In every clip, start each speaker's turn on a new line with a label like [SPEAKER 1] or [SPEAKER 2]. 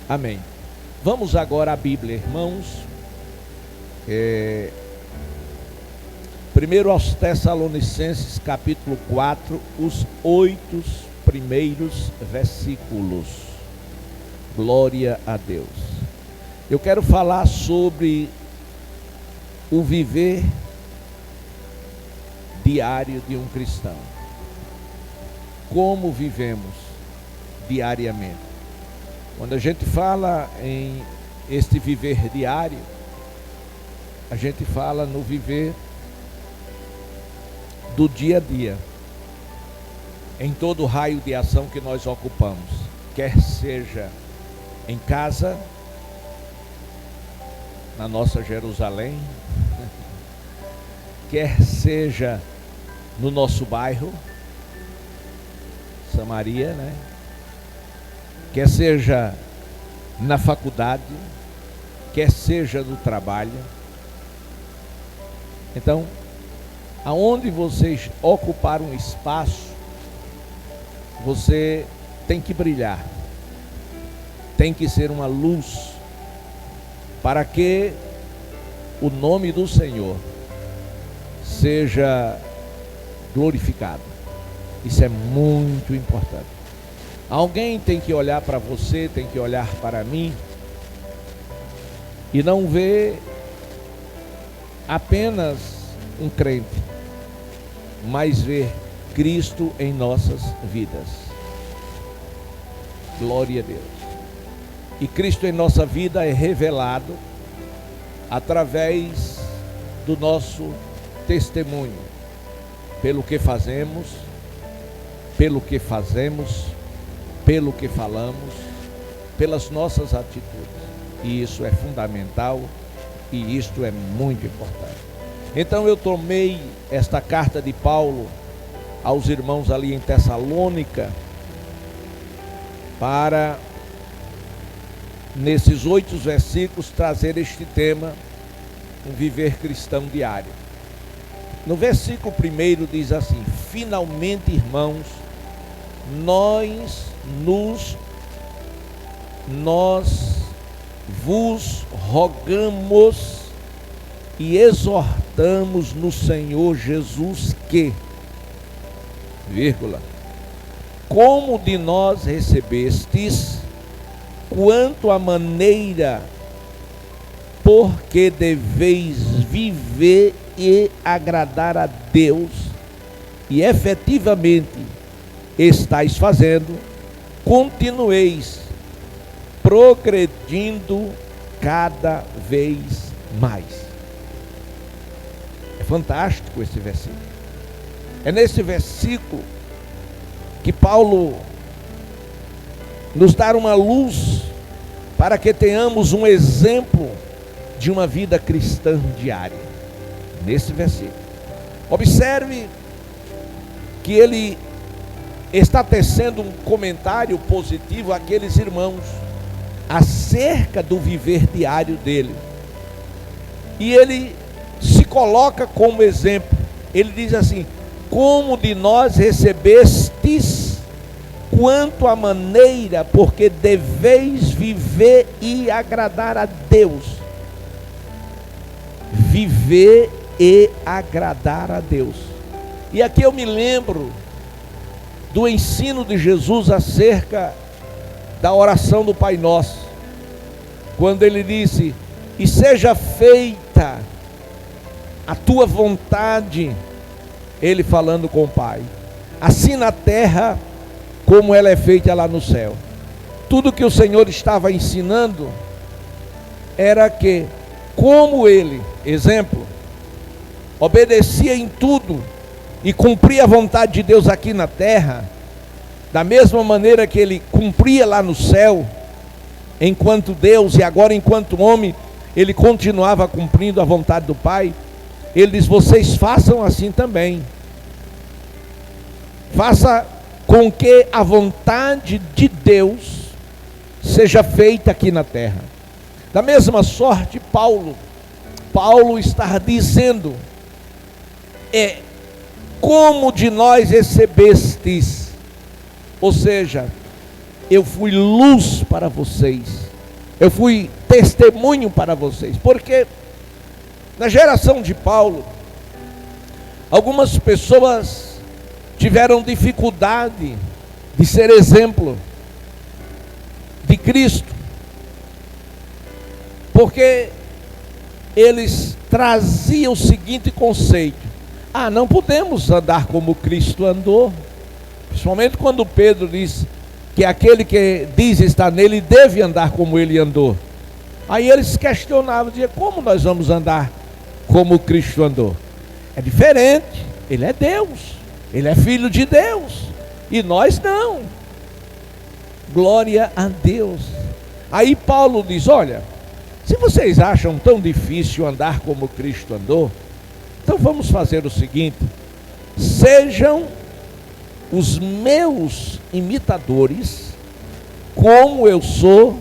[SPEAKER 1] Amém. Vamos agora à Bíblia, irmãos. Primeiro aos Tessalonicenses, capítulo 4, os 8 primeiros versículos. Glória a Deus. Eu quero falar sobre o viver diário de um cristão. Como vivemos diariamente. Quando a gente fala em este viver diário, a gente fala no viver do dia a dia, em todo o raio de ação que nós ocupamos, quer seja em casa, na nossa Jerusalém, quer seja no nosso bairro, Samaria, né? Quer seja na faculdade, quer seja no trabalho. Então, aonde vocês ocuparam um espaço, você tem que brilhar, tem que ser uma luz, para que o nome do Senhor seja glorificado. Isso é muito importante. Alguém tem que olhar para você, tem que olhar para mim e não ver apenas um crente, mas ver Cristo em nossas vidas. Glória a Deus. E Cristo em nossa vida é revelado através do nosso testemunho, pelo que fazemos, pelo que falamos, pelas nossas atitudes. E isso é fundamental e isto é muito importante. Então eu tomei esta carta de Paulo aos irmãos ali em Tessalônica para, nesses 8 versículos, trazer este tema, um viver cristão diário. No versículo 1 diz assim: finalmente, irmãos, nós vos rogamos e exortamos no Senhor Jesus que, como de nós recebestes, quanto à maneira porque deveis viver e agradar a Deus, e efetivamente estáis fazendo, continueis progredindo cada vez mais. É fantástico esse versículo. É nesse versículo que Paulo nos dá uma luz para que tenhamos um exemplo de uma vida cristã diária. Nesse versículo, observe que ele está tecendo um comentário positivo àqueles irmãos acerca do viver diário dele. E ele se coloca como exemplo. Ele diz assim: como de nós recebestes, quanto à maneira porque deveis viver e agradar a Deus. Viver e agradar a Deus. E aqui eu me lembro do ensino de Jesus acerca da oração do Pai Nosso, quando ele disse: e seja feita a tua vontade, ele falando com o Pai, assim na terra como ela é feita lá no céu. Tudo que o Senhor estava ensinando era que, como ele, exemplo, obedecia em tudo e cumpria a vontade de Deus aqui na terra, da mesma maneira que ele cumpria lá no céu, enquanto Deus, e agora enquanto homem, ele continuava cumprindo a vontade do Pai. Ele diz: vocês façam assim também. Faça com que a vontade de Deus seja feita aqui na terra. Da mesma sorte, Paulo está dizendo: como de nós recebestes, ou seja, eu fui luz para vocês, eu fui testemunho para vocês, porque na geração de Paulo, algumas pessoas tiveram dificuldade de ser exemplo de Cristo, porque eles traziam o seguinte conceito: não podemos andar como Cristo andou, principalmente quando Pedro diz que aquele que diz estar nele deve andar como ele andou. Aí eles questionavam, diziam: como nós vamos andar como Cristo andou? É diferente, ele é Deus, ele é filho de Deus, e nós não. Glória a Deus. Aí Paulo diz: olha, se vocês acham tão difícil andar como Cristo andou, então vamos fazer o seguinte: sejam os meus imitadores, como eu sou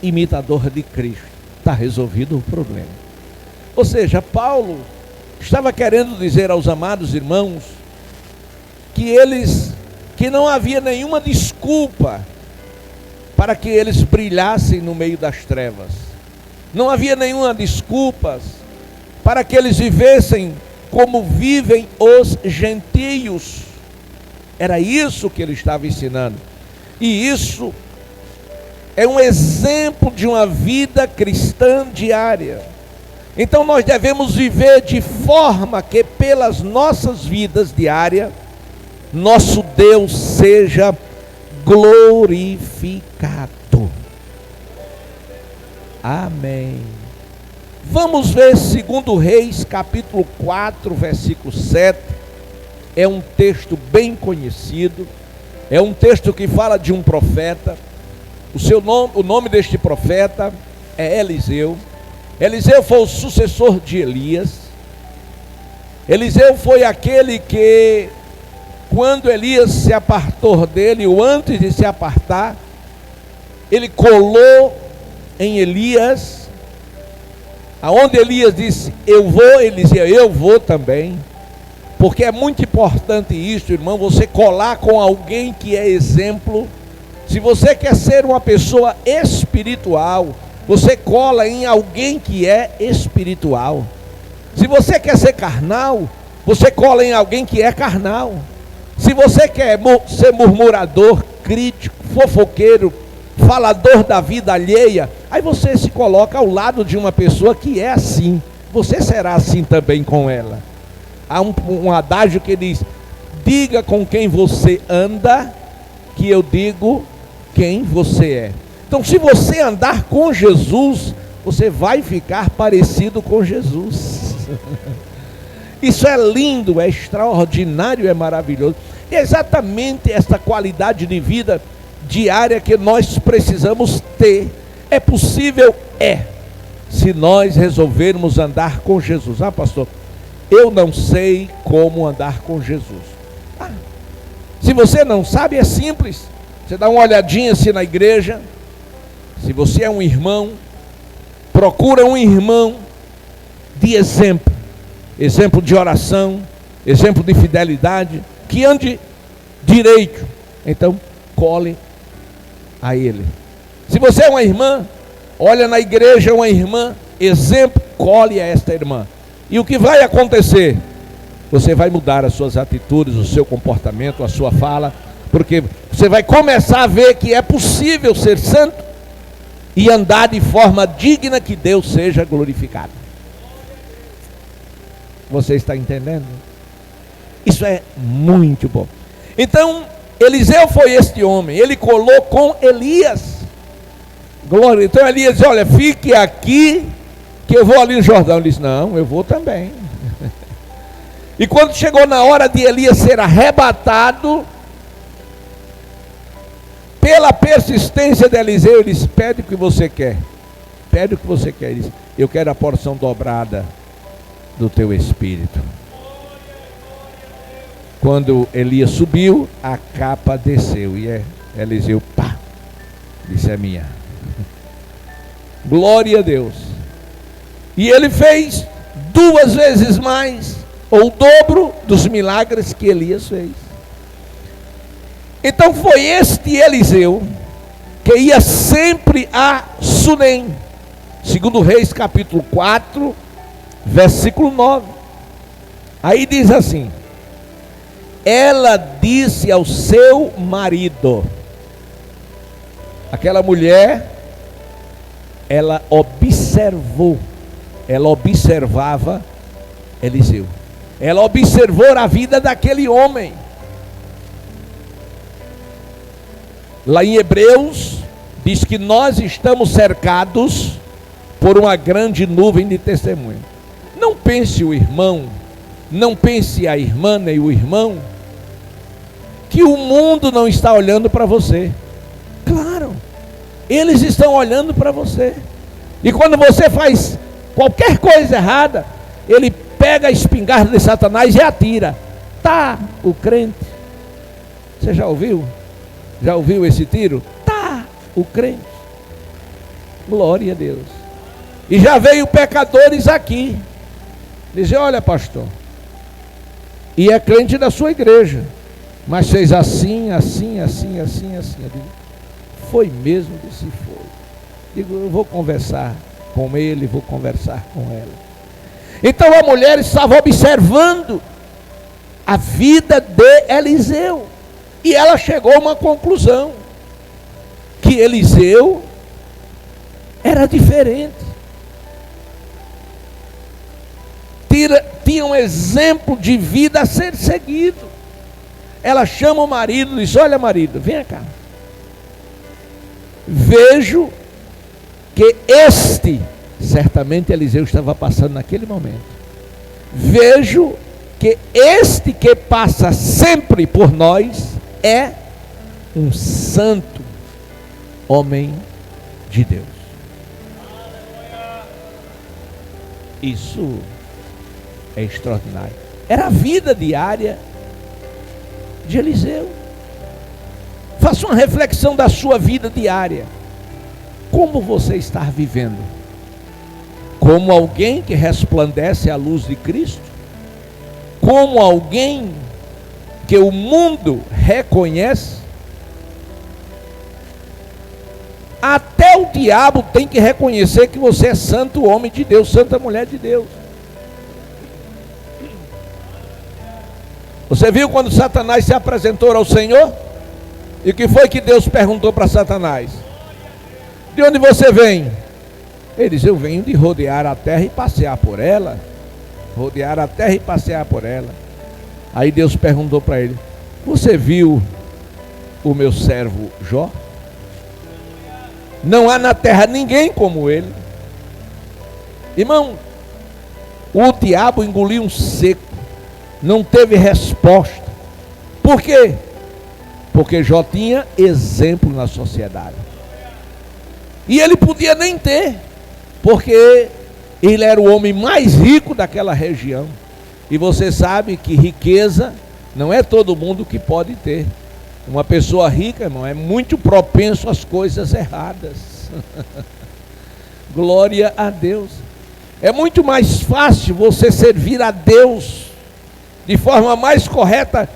[SPEAKER 1] imitador de Cristo. Está resolvido o problema. Ou seja, Paulo estava querendo dizer aos amados irmãos que não havia nenhuma desculpa para que eles brilhassem no meio das trevas. Não havia nenhuma desculpa para que eles vivessem como vivem os gentios. Era isso que ele estava ensinando. E isso é um exemplo de uma vida cristã diária. Então nós devemos viver de forma que pelas nossas vidas diárias, nosso Deus seja glorificado. Amém. Vamos ver 2 Reis, capítulo 4, versículo 7. É um texto bem conhecido. É um texto que fala de um profeta. O nome deste profeta é Eliseu. Eliseu foi o sucessor de Elias. Eliseu foi aquele que, quando Elias se apartou dele, ou antes de se apartar, ele colou em Elias, aonde Elias disse: eu vou, ele dizia: eu vou também. Porque é muito importante isso, irmão, você colar com alguém que é exemplo. Se você quer ser uma pessoa espiritual, você cola em alguém que é espiritual. Se você quer ser carnal, você cola em alguém que é carnal. Se você quer ser murmurador, crítico, fofoqueiro, falador da vida alheia, aí você se coloca ao lado de uma pessoa que é assim. Você será assim também com ela. Há um adágio que diz: diga com quem você anda, que eu digo quem você é. Então, se você andar com Jesus, você vai ficar parecido com Jesus. Isso é lindo, é extraordinário, é maravilhoso. E é exatamente essa qualidade de vida diária que nós precisamos ter. É possível? Se nós resolvermos andar com Jesus. Pastor, eu não sei como andar com Jesus. Se você não sabe, é simples. Você dá uma olhadinha assim na igreja. Se você é um irmão, procura um irmão de exemplo. Exemplo de oração, exemplo de fidelidade, que ande direito. Então, cole a ele. Se você é uma irmã, olha na igreja uma irmã, exemplo, cole a esta irmã. E o que vai acontecer? Você vai mudar as suas atitudes, o seu comportamento, a sua fala, porque você vai começar a ver que é possível ser santo e andar de forma digna, que Deus seja glorificado. Você está entendendo? Isso é muito bom. Então, Eliseu foi este homem, ele colou com Elias. Glória. Então Elias disse: olha, fique aqui, que eu vou ali no Jordão. Ele disse: não, eu vou também. E quando chegou na hora de Elias ser arrebatado, pela persistência de Eliseu, ele disse: pede o que você quer. Pede o que você quer. Ele disse: eu quero a porção dobrada do teu espírito. Quando Elias subiu, a capa desceu. E Eliseu, pá, disse: é minha. Glória a Deus. E ele fez 2 vezes mais, ou o dobro dos milagres que Elias fez. Então foi este Eliseu que ia sempre a Sunem. Segundo Reis, capítulo 4, versículo 9. Aí diz assim: ela disse ao seu marido, aquela mulher, ela observava Eliseu. Ela observou a vida daquele homem. Lá em Hebreus, diz que nós estamos cercados por uma grande nuvem de testemunho. Não pense o irmão, não pense a irmã nem o irmão, que o mundo não está olhando para você. Claro, eles estão olhando para você. E quando você faz qualquer coisa errada, ele pega a espingarda de Satanás e atira. Tá, o crente. Você já ouviu? Já ouviu esse tiro? Tá, o crente. Glória a Deus. E já veio pecadores aqui dizer: olha, pastor, e é crente da sua igreja, mas fez assim. Eu digo: foi mesmo? Disse: foi. Digo: eu vou conversar com ele, vou conversar com ela. Então a mulher estava observando a vida de Eliseu, e ela chegou a uma conclusão: que Eliseu era diferente, tinha um exemplo de vida a ser seguido. Ela chama o marido e diz: olha, marido, vem cá, vejo que certamente Eliseu estava passando naquele momento, vejo que este que passa sempre por nós é um santo homem de Deus. Isso é extraordinário. Era a vida diária de Eliseu. Faça uma reflexão da sua vida diária. Como você está vivendo? Como alguém que resplandece a luz de Cristo? Como alguém que o mundo reconhece? Até o diabo tem que reconhecer que você é santo homem de Deus, santa mulher de Deus. Você viu quando Satanás se apresentou ao Senhor? E o que foi que Deus perguntou para Satanás? De onde você vem? Ele disse: eu venho de rodear a terra e passear por ela. Rodear a terra e passear por ela. Aí Deus perguntou para ele: você viu o meu servo Jó? Não há na terra ninguém como ele. Irmão, o diabo engoliu um seco, não teve resposta. Por quê? Porque Jó tinha exemplo na sociedade. E ele podia nem ter, porque ele era o homem mais rico daquela região. E você sabe que riqueza não é todo mundo que pode ter. Uma pessoa rica, irmão, é muito propenso às coisas erradas. Glória a Deus. É muito mais fácil você servir a Deus de forma mais correta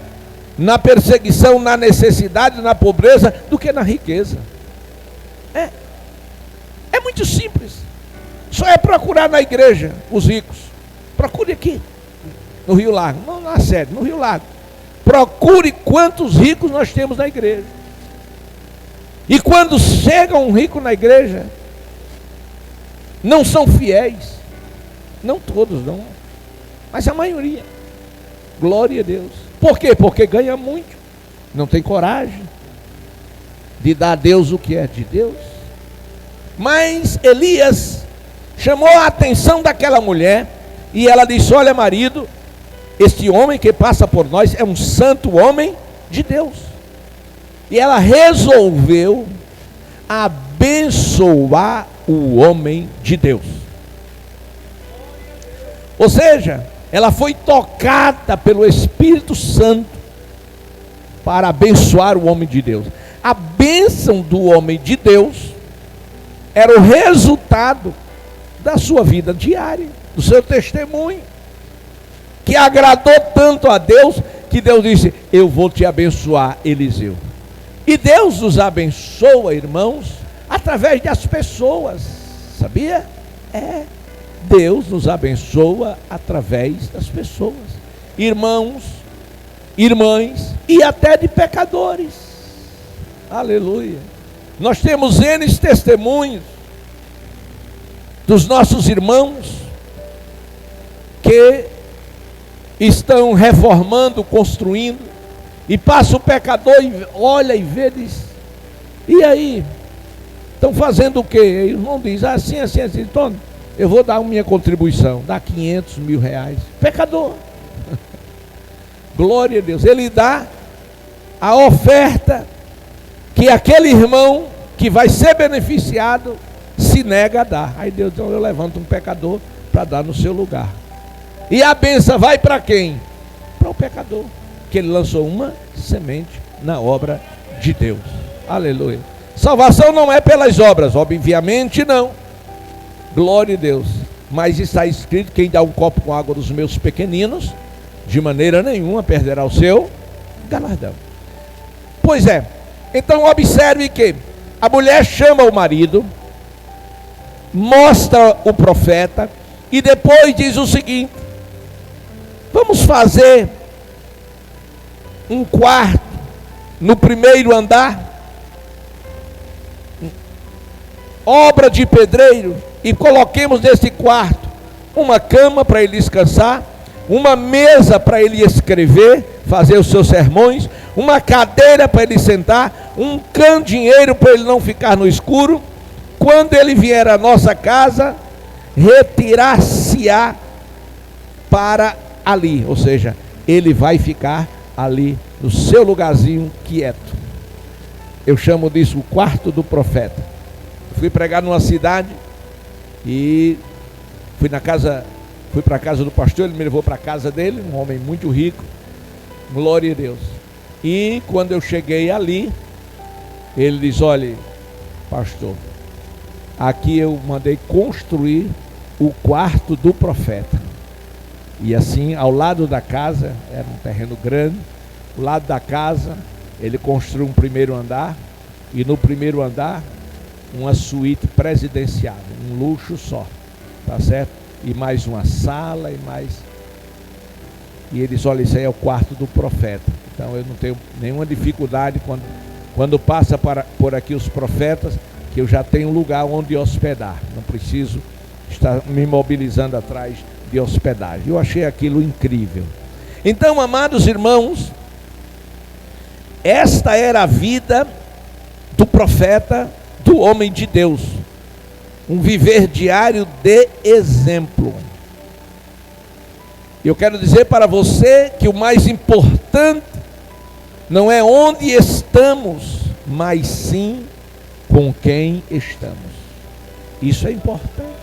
[SPEAKER 1] na perseguição, na necessidade, na pobreza, do que na riqueza. É muito simples. Só é procurar na igreja os ricos. Procure aqui no Rio Largo, não na sede, no Rio Largo. Procure quantos ricos nós temos na igreja. E quando chega um rico na igreja, não são fiéis. Não todos, não, mas a maioria. Glória a Deus. Por quê? Porque ganha muito, não tem coragem de dar a Deus o que é de Deus. Mas Elias chamou a atenção daquela mulher, e ela disse: olha, marido, este homem que passa por nós é um santo homem de Deus. E ela resolveu abençoar o homem de Deus. Ou seja, ela foi tocada pelo Espírito Santo para abençoar o homem de Deus. A bênção do homem de Deus era o resultado da sua vida diária, do seu testemunho, que agradou tanto a Deus, que Deus disse: eu vou te abençoar, Eliseu. E Deus nos abençoa, irmãos, através das pessoas, sabia? Deus nos abençoa através das pessoas, irmãos, irmãs e até de pecadores. Aleluia. Nós temos N testemunhos dos nossos irmãos que estão reformando, construindo, e passa o pecador e olha e vê, diz: e aí? Estão fazendo o quê? E o irmão diz: assim, então eu vou dar a minha contribuição, dá 500 mil reais. Pecador. Glória a Deus. Ele dá a oferta que aquele irmão que vai ser beneficiado se nega a dar. Aí Deus diz: então eu levanto um pecador para dar no seu lugar. E a bênção vai para quem? Para o pecador, que ele lançou uma semente na obra de Deus. Aleluia. Salvação não é pelas obras, obviamente não. Glória a Deus. Mas está escrito: quem dá um copo com água dos meus pequeninos, de maneira nenhuma perderá o seu galardão. Pois é. Então observe que a mulher chama o marido, mostra o profeta, e depois diz o seguinte: vamos fazer um quarto no primeiro andar, obra de pedreiro, e coloquemos nesse quarto uma cama para ele descansar, uma mesa para ele escrever, fazer os seus sermões, uma cadeira para ele sentar, um candeeiro para ele não ficar no escuro. Quando ele vier à nossa casa, retirar-se-á para ali, ou seja, ele vai ficar ali no seu lugarzinho quieto. Eu chamo disso o quarto do profeta. Fui pregar numa cidade e fui para a casa do pastor. Ele me levou para a casa dele, um homem muito rico, glória a Deus. E quando eu cheguei ali, ele diz: olha, pastor, aqui eu mandei construir o quarto do profeta. E assim, ao lado da casa, era um terreno grande, ao lado da casa, ele construiu um primeiro andar, e no primeiro andar, uma suíte presidencial, um luxo só, tá certo? E mais uma sala, e eles: olha, isso aí é o quarto do profeta. Então eu não tenho nenhuma dificuldade quando passa por aqui os profetas, que eu já tenho um lugar onde hospedar, não preciso estar me mobilizando atrás de hospedagem. Eu achei aquilo incrível. Então, amados irmãos, esta era a vida do profeta, do homem de Deus, um viver diário de exemplo. Eu quero dizer para você que o mais importante não é onde estamos, mas sim com quem estamos. Isso é importante.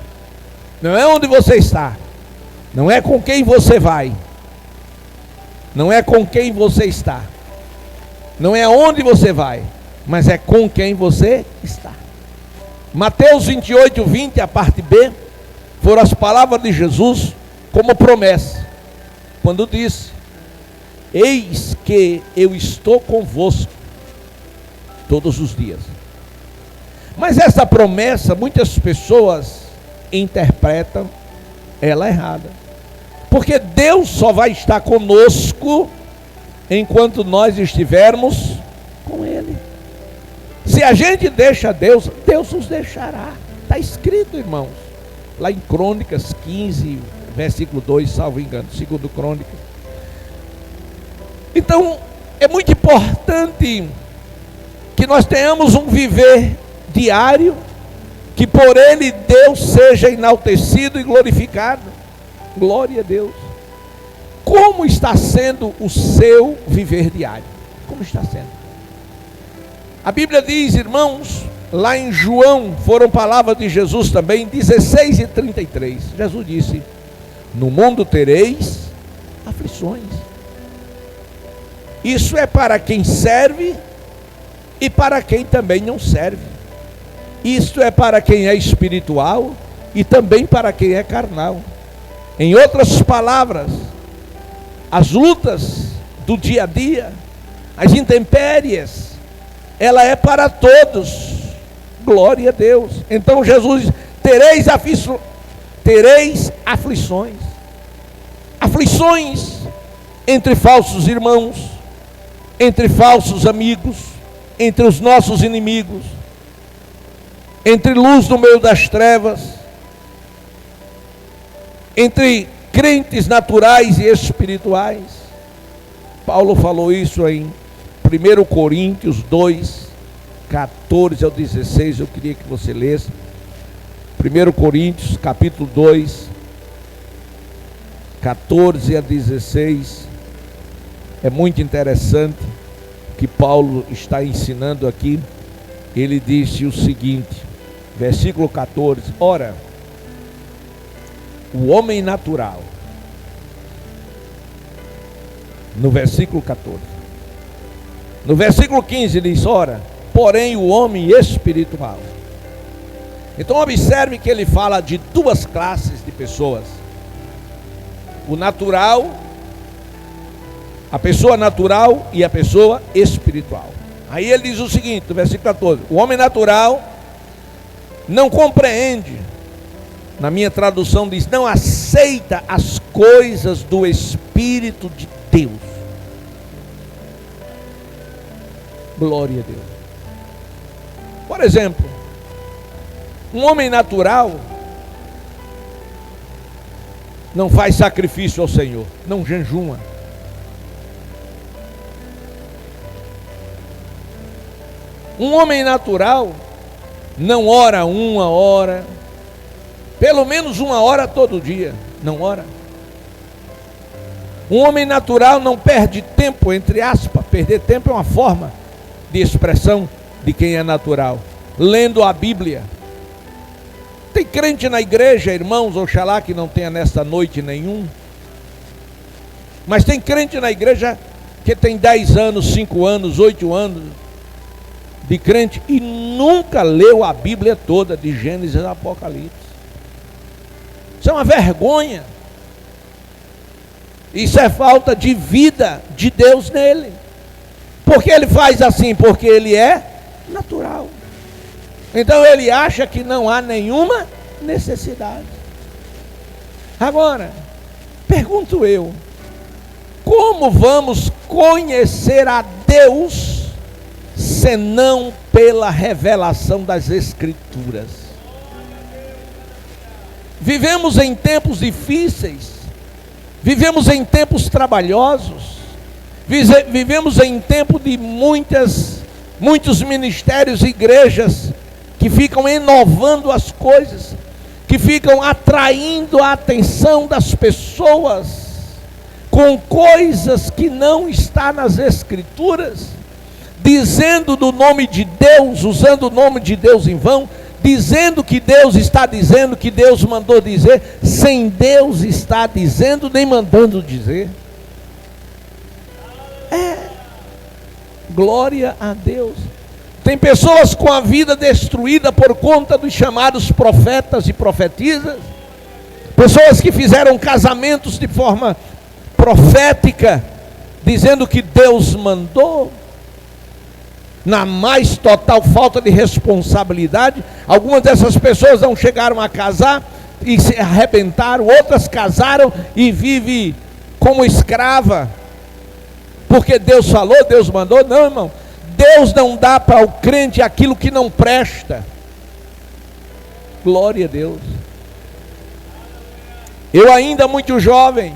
[SPEAKER 1] Não é onde você está, não é com quem você vai, não é com quem você está, não é onde você vai, mas é com quem você está. Mateus 28, 20, a parte B, foram as palavras de Jesus como promessa, quando disse: eis que eu estou convosco todos os dias. Mas essa promessa, muitas pessoas interpretam ela errada, porque Deus só vai estar conosco enquanto nós estivermos com Ele. Se a gente deixa Deus, Deus nos deixará. Está escrito, irmãos, lá em Crônicas 15, versículo 2, salvo engano, 2 Crônicas. Então, é muito importante que nós tenhamos um viver diário, que por ele Deus seja enaltecido e glorificado. Glória a Deus. Como está sendo o seu viver diário? Como está sendo? A Bíblia diz, irmãos, lá em João, foram palavras de Jesus também, 16 e 33. Jesus disse: no mundo tereis aflições. Isso é para quem serve e para quem também não serve. Isto é para quem é espiritual e também para quem é carnal. Em outras palavras, as lutas do dia a dia, as intempéries, ela é para todos. Glória a Deus. Então Jesus diz: tereis aflições. Aflições entre falsos irmãos, entre falsos amigos, entre os nossos inimigos, entre luz no meio das trevas, entre crentes naturais e espirituais. Paulo falou isso em 1 Coríntios 2, 14 ao 16, eu queria que você lesse. 1 Coríntios, capítulo 2, 14 a 16. É muito interessante que Paulo está ensinando aqui. Ele disse o seguinte, versículo 14: ora, o homem natural, no versículo 14. No versículo 15 diz: ora, porém o homem espiritual. Então observe que ele fala de duas classes de pessoas: o natural, a pessoa natural e a pessoa espiritual. Aí ele diz o seguinte, no versículo 14: o homem natural não compreende, na minha tradução diz, não aceita as coisas do Espírito de Deus. Glória a Deus. Por exemplo, um homem natural não faz sacrifício ao Senhor, não jejuma. Um homem natural não ora 1 hora, pelo menos 1 hora todo dia, não ora. Um homem natural não perde tempo, entre aspas. Perder tempo é uma forma de expressão de quem é natural, lendo a Bíblia. Tem crente na igreja, irmãos, oxalá que não tenha nesta noite nenhum, mas tem crente na igreja que tem 10 anos, 5 anos, 8 anos de crente e nunca leu a Bíblia toda, de Gênesis a Apocalipse. Isso é uma vergonha. Isso é falta de vida de Deus nele. Por que ele faz assim? Porque ele é natural. Então ele acha que não há nenhuma necessidade. Agora, pergunto eu, como vamos conhecer a Deus senão pela revelação das Escrituras? Vivemos em tempos difíceis, vivemos em tempos trabalhosos, vivemos em tempo de muitos ministérios e igrejas que ficam inovando as coisas, que ficam atraindo a atenção das pessoas com coisas que não está nas Escrituras, dizendo do nome de Deus, usando o nome de Deus em vão, dizendo que Deus está dizendo, que Deus mandou dizer, sem Deus estar dizendo nem mandando dizer. Glória a Deus. Tem pessoas com a vida destruída por conta dos chamados profetas e profetisas, pessoas que fizeram casamentos de forma profética, dizendo que Deus mandou, na mais total falta de responsabilidade. Algumas dessas pessoas não chegaram a casar e se arrebentaram, outras casaram e vivem como escrava, porque Deus falou, Deus mandou. Não, irmão, Deus não dá para o crente aquilo que não presta. Glória a Deus. Eu ainda muito jovem,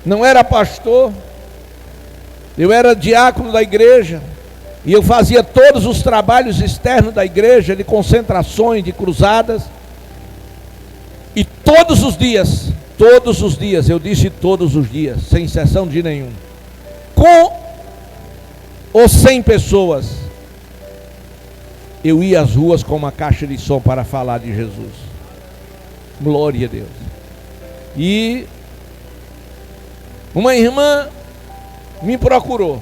[SPEAKER 1] não era pastor, eu era diácono da igreja, e eu fazia todos os trabalhos externos da igreja, de concentrações, de cruzadas, e todos os dias, eu disse todos os dias, sem exceção de nenhum, com ou sem pessoas, eu ia às ruas com uma caixa de som para falar de Jesus. Glória a Deus. E uma irmã me procurou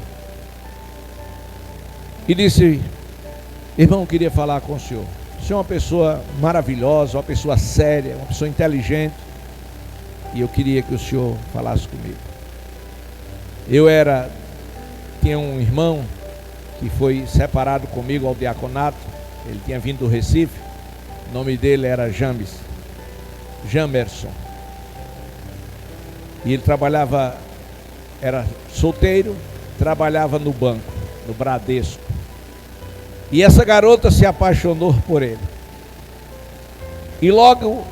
[SPEAKER 1] e disse: irmão, eu queria falar com o senhor. O senhor é uma pessoa maravilhosa, uma pessoa séria, uma pessoa inteligente, e eu queria que o senhor falasse comigo. Tinha um irmão que foi separado comigo ao diaconato. Ele tinha vindo do Recife. O nome dele era Jamerson. E ele trabalhava, era solteiro, trabalhava no banco, no Bradesco. E essa garota se apaixonou por ele. E logo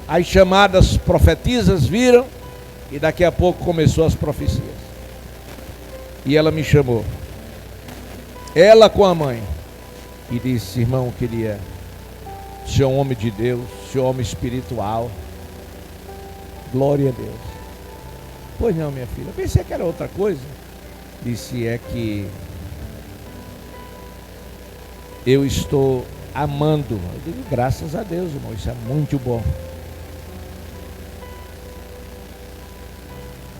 [SPEAKER 1] as chamadas profetisas viram, e daqui a pouco começou as profecias. E ela me chamou, ela com a mãe, e disse: irmão, queria, o senhor é um homem de Deus, o senhor é um homem espiritual, glória a Deus. Pois não, minha filha, eu pensei que era outra coisa. Disse: é que eu estou amando. Eu digo: graças a Deus, irmão, isso é muito bom.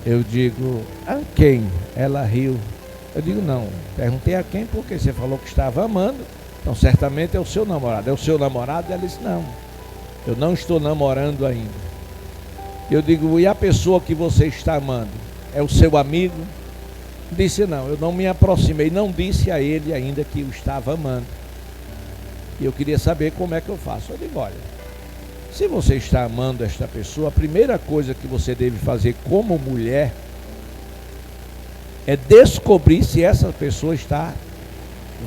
[SPEAKER 1] Eu digo: a quem? Ela riu. Eu digo: não, perguntei a quem, porque você falou que estava amando, então certamente é o seu namorado. É o seu namorado? Ela disse: não, eu não estou namorando ainda. Eu digo: e a pessoa que você está amando? É o seu amigo? Disse: não, eu não me aproximei, não disse a ele ainda que eu estava amando. E eu queria saber como é que eu faço. Eu digo: olha, se você está amando esta pessoa, a primeira coisa que você deve fazer como mulher é descobrir se essa pessoa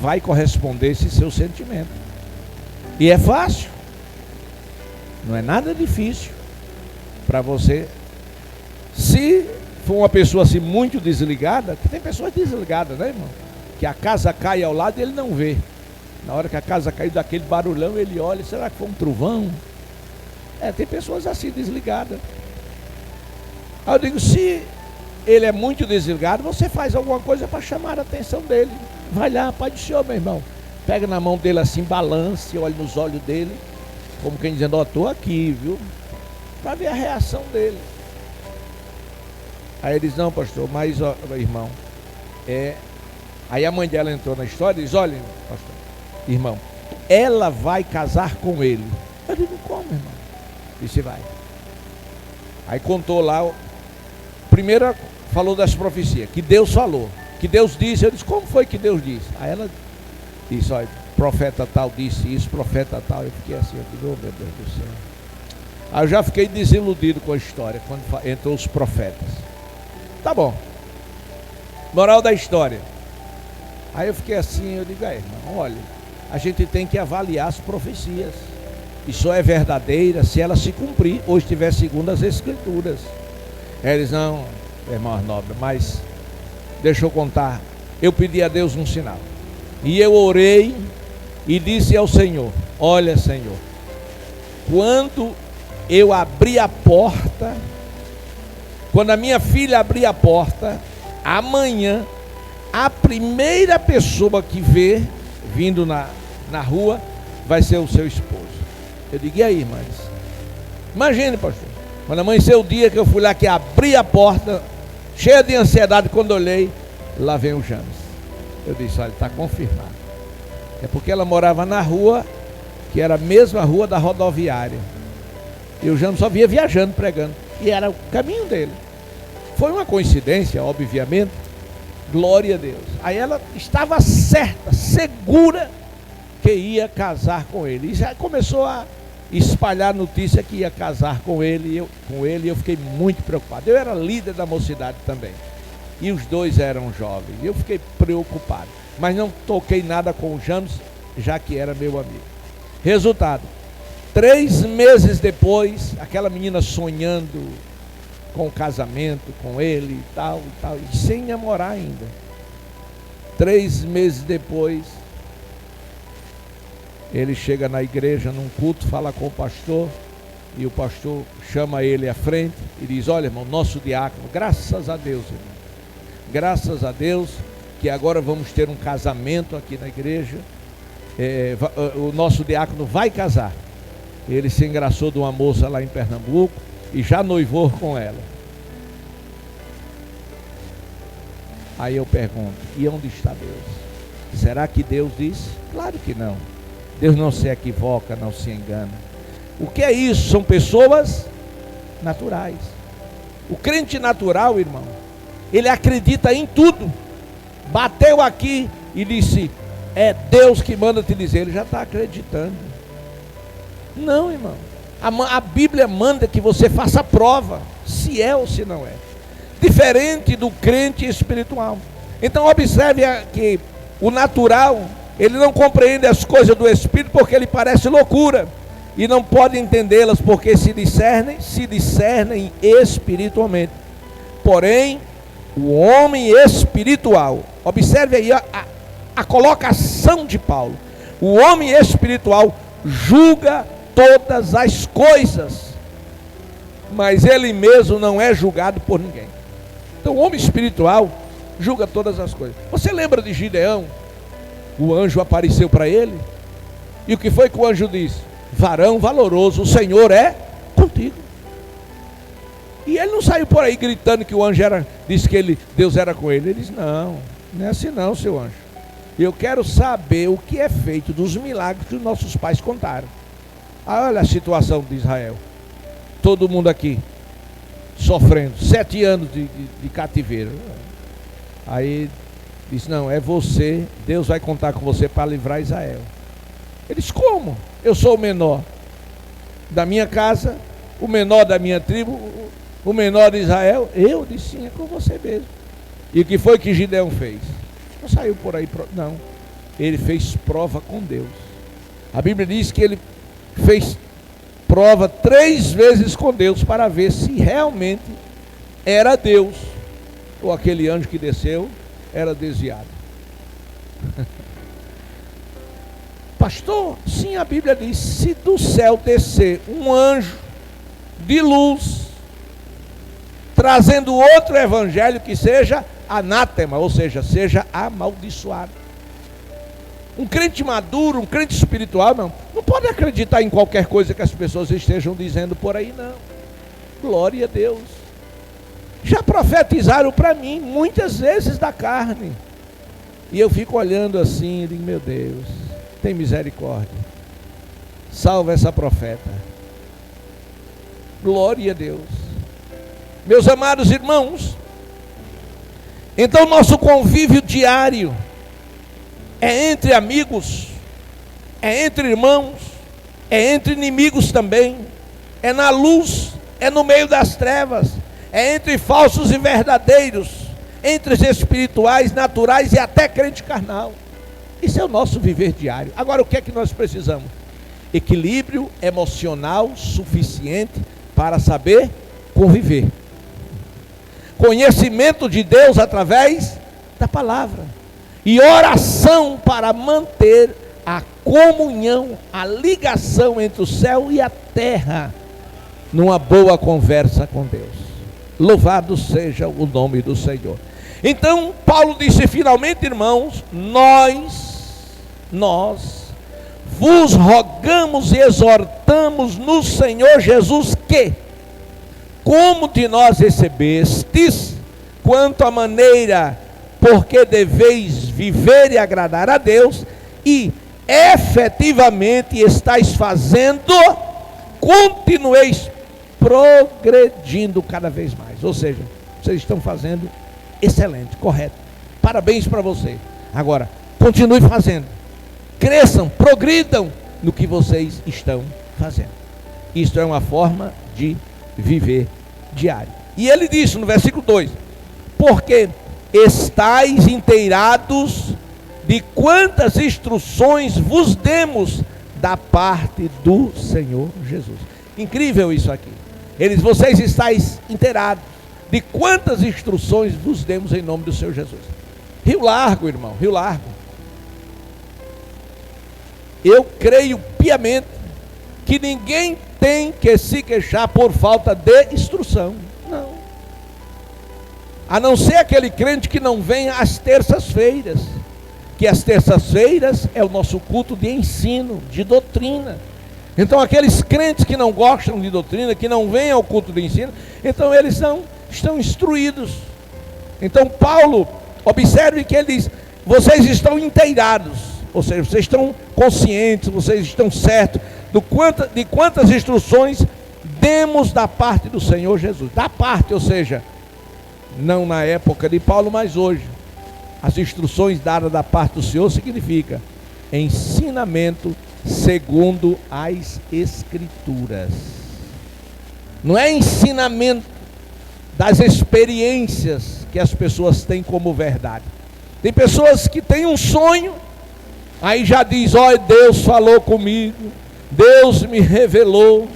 [SPEAKER 1] vai corresponder a esse seu sentimento. E é fácil, não é nada difícil para você. Se for uma pessoa assim muito desligada, que tem pessoas desligadas, né, irmão? Que a casa cai ao lado e ele não vê. Na hora que a casa caiu daquele barulhão, ele olha: será que foi um trovão? Tem pessoas assim desligadas. Aí eu digo: se ele é muito desligado, você faz alguma coisa para chamar a atenção dele. Vai lá, Pai do Senhor, meu irmão. Pega na mão dele assim, balance, olha nos olhos dele, como quem dizendo: ó, estou aqui, viu? Para ver a reação dele. Aí ele diz: não, pastor, mas ó, irmão, Aí a mãe dela entrou na história e diz: olha, pastor, irmão, ela vai casar com ele. Eu digo: como, irmão? Disse: vai. Aí contou lá, primeiro falou das profecias, que Deus falou, que Deus disse. Eu disse: como foi que Deus disse? Aí ela disse: olha, profeta tal disse isso, profeta tal. Eu fiquei assim, eu digo: oh, meu Deus do céu. Aí eu já fiquei desiludido com a história, quando entrou os profetas. Tá bom, moral da história. Aí eu fiquei assim, eu digo: irmão, olha, a gente tem que avaliar as profecias, e só é verdadeira se ela se cumprir, ou estiver segundo as escrituras. Eles: não, irmão Arnaldo, mas deixa eu contar. Eu pedi a Deus um sinal, e eu orei e disse ao Senhor: olha, Senhor, quando eu abri a porta, quando a minha filha abrir a porta, amanhã, a primeira pessoa que vê vindo na rua vai ser o seu esposo. Eu digo: e aí, irmãs? Imagine, pastor, quando amanheceu o dia que eu fui lá, que abri a porta, cheia de ansiedade, quando olhei, lá vem o James. Eu disse: olha, está confirmado. É porque ela morava na rua, que era a mesma rua da rodoviária. E o James só via viajando, pregando. E era o caminho dele. Foi uma coincidência, obviamente. Glória a Deus. Aí ela estava certa, segura, que ia casar com ele. E já começou a espalhar notícia que ia casar com ele. E eu fiquei muito preocupado. Eu era líder da mocidade também. E os dois eram jovens. E eu fiquei preocupado. Mas não toquei nada com o James, já que era meu amigo. Resultado: 3 meses depois, aquela menina sonhando com o casamento com ele e tal, e sem namorar ainda. 3 meses depois, ele chega na igreja, num culto, fala com o pastor, e o pastor chama ele à frente e diz: olha, irmão, nosso diácono, graças a Deus, irmão, graças a Deus, que agora vamos ter um casamento aqui na igreja. O nosso diácono vai casar. Ele se engraçou de uma moça lá em Pernambuco e já noivou com ela. Aí eu pergunto: e onde está Deus? Será que Deus disse? Claro que não. Deus não se equivoca, não se engana. O que é isso? São pessoas naturais. O crente natural, irmão, ele acredita em tudo. Bateu aqui, e disse, é Deus que manda te dizer, ele já está acreditando. Não, irmão. A Bíblia manda que você faça a prova, se é ou se não é. Diferente do crente espiritual. Então observe que o natural, ele não compreende as coisas do Espírito porque ele parece loucura. E não pode entendê-las porque se discernem espiritualmente. Porém, o homem espiritual, observe aí a colocação de Paulo. O homem espiritual julga todas as coisas, mas ele mesmo não é julgado por ninguém. Então o homem espiritual julga todas as coisas. Você lembra de Gideão? O anjo apareceu para ele, e o que foi que o anjo disse? Varão valoroso, o Senhor é contigo. E ele não saiu por aí gritando que o anjo disse que Deus era com ele. Ele disse, não é assim não, seu anjo. Eu quero saber o que é feito dos milagres que os nossos pais contaram. Olha a situação de Israel. Todo mundo aqui sofrendo, 7 anos de cativeiro. Aí disse, não, é você, Deus vai contar com você para livrar Israel. Ele disse, como? Eu sou o menor da minha casa, o menor da minha tribo, o menor de Israel. Eu disse, sim, é com você mesmo. E o que foi que Gideão fez? Não saiu por aí, não. Ele fez prova com Deus. A Bíblia diz que ele fez prova 3 vezes com Deus para ver se realmente era Deus ou aquele anjo que desceu era desviado. Pastor, sim, a Bíblia diz, se do céu descer um anjo de luz trazendo outro evangelho que seja anátema, ou seja amaldiçoado. Um crente maduro, um crente espiritual, não pode acreditar em qualquer coisa que as pessoas estejam dizendo por aí, não. Glória a Deus. Já profetizaram para mim muitas vezes da carne. E eu fico olhando assim e digo, meu Deus, tem misericórdia. Salva essa profeta. Glória a Deus. Meus amados irmãos, então nosso convívio diário é entre amigos, é entre irmãos, é entre inimigos também, é na luz, é no meio das trevas, é entre falsos e verdadeiros, entre os espirituais, naturais e até crente carnal. Isso é o nosso viver diário. Agora, o que é que nós precisamos? Equilíbrio emocional suficiente para saber conviver. Conhecimento de Deus através da palavra. E oração para manter a comunhão, a ligação entre o céu e a terra, numa boa conversa com Deus. Louvado seja o nome do Senhor. Então, Paulo disse finalmente, irmãos, nós vos rogamos e exortamos no Senhor Jesus que, como de nós recebestes, quanto à maneira porque deveis viver e agradar a Deus, e efetivamente estáis fazendo, continueis progredindo cada vez mais. Ou seja, vocês estão fazendo excelente, correto. Parabéns para você. Agora, continue fazendo. Cresçam, progridam no que vocês estão fazendo. Isto é uma forma de viver diário. E ele disse no versículo 2: porque estáis inteirados de quantas instruções vos demos da parte do Senhor Jesus. Incrível isso aqui. Vocês estáis inteirados de quantas instruções vos demos em nome do Senhor Jesus. Rio Largo, irmão, Rio Largo. Eu creio piamente que ninguém tem que se queixar por falta de instrução. Não. A não ser aquele crente que não vem às terças-feiras, que as terças-feiras é o nosso culto de ensino, de doutrina. Então aqueles crentes que não gostam de doutrina, que não vêm ao culto de ensino, então eles não estão instruídos. Então Paulo, observe que ele diz, vocês estão inteirados, ou seja, vocês estão conscientes, vocês estão certos de quantas instruções demos da parte do Senhor Jesus. Da parte, ou seja, não na época de Paulo, mas hoje. As instruções dadas da parte do Senhor significa ensinamento segundo as Escrituras. Não é ensinamento das experiências que as pessoas têm como verdade. Tem pessoas que têm um sonho, aí já diz: olha, Deus falou comigo, Deus me revelou.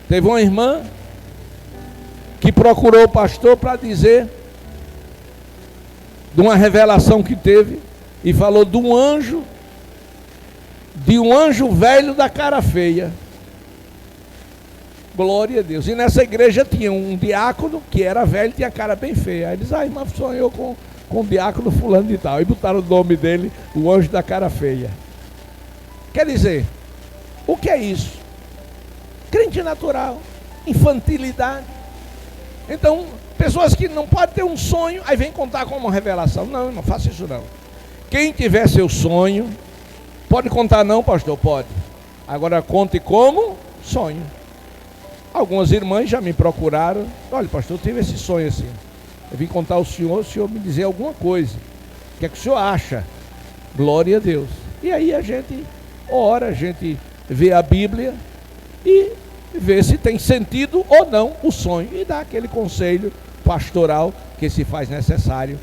[SPEAKER 1] Teve uma irmã que procurou o pastor para dizer de uma revelação que teve, e falou de um anjo velho da cara feia. Glória a Deus. E nessa igreja tinha um diácono que era velho, tinha a cara bem feia. Aí eles: a irmã sonhou com o diácono fulano de tal. E botaram o nome dele, o anjo da cara feia. Quer dizer, o que é isso? Crente natural, infantilidade. Então, pessoas que não podem ter um sonho, aí vem contar como uma revelação. Não, não faça isso não. Quem tiver seu sonho, pode contar não, pastor? Pode. Agora conte como sonho. Algumas irmãs já me procuraram: olha, pastor, eu tive esse sonho assim, eu vim contar ao senhor, o senhor me dizer alguma coisa. O que é que o senhor acha? Glória a Deus. E aí a gente ora, a gente vê a Bíblia e vê se tem sentido ou não o sonho, e dá aquele conselho pastoral que se faz necessário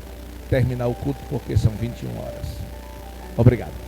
[SPEAKER 1] terminar o culto, porque são 21 horas. Obrigado.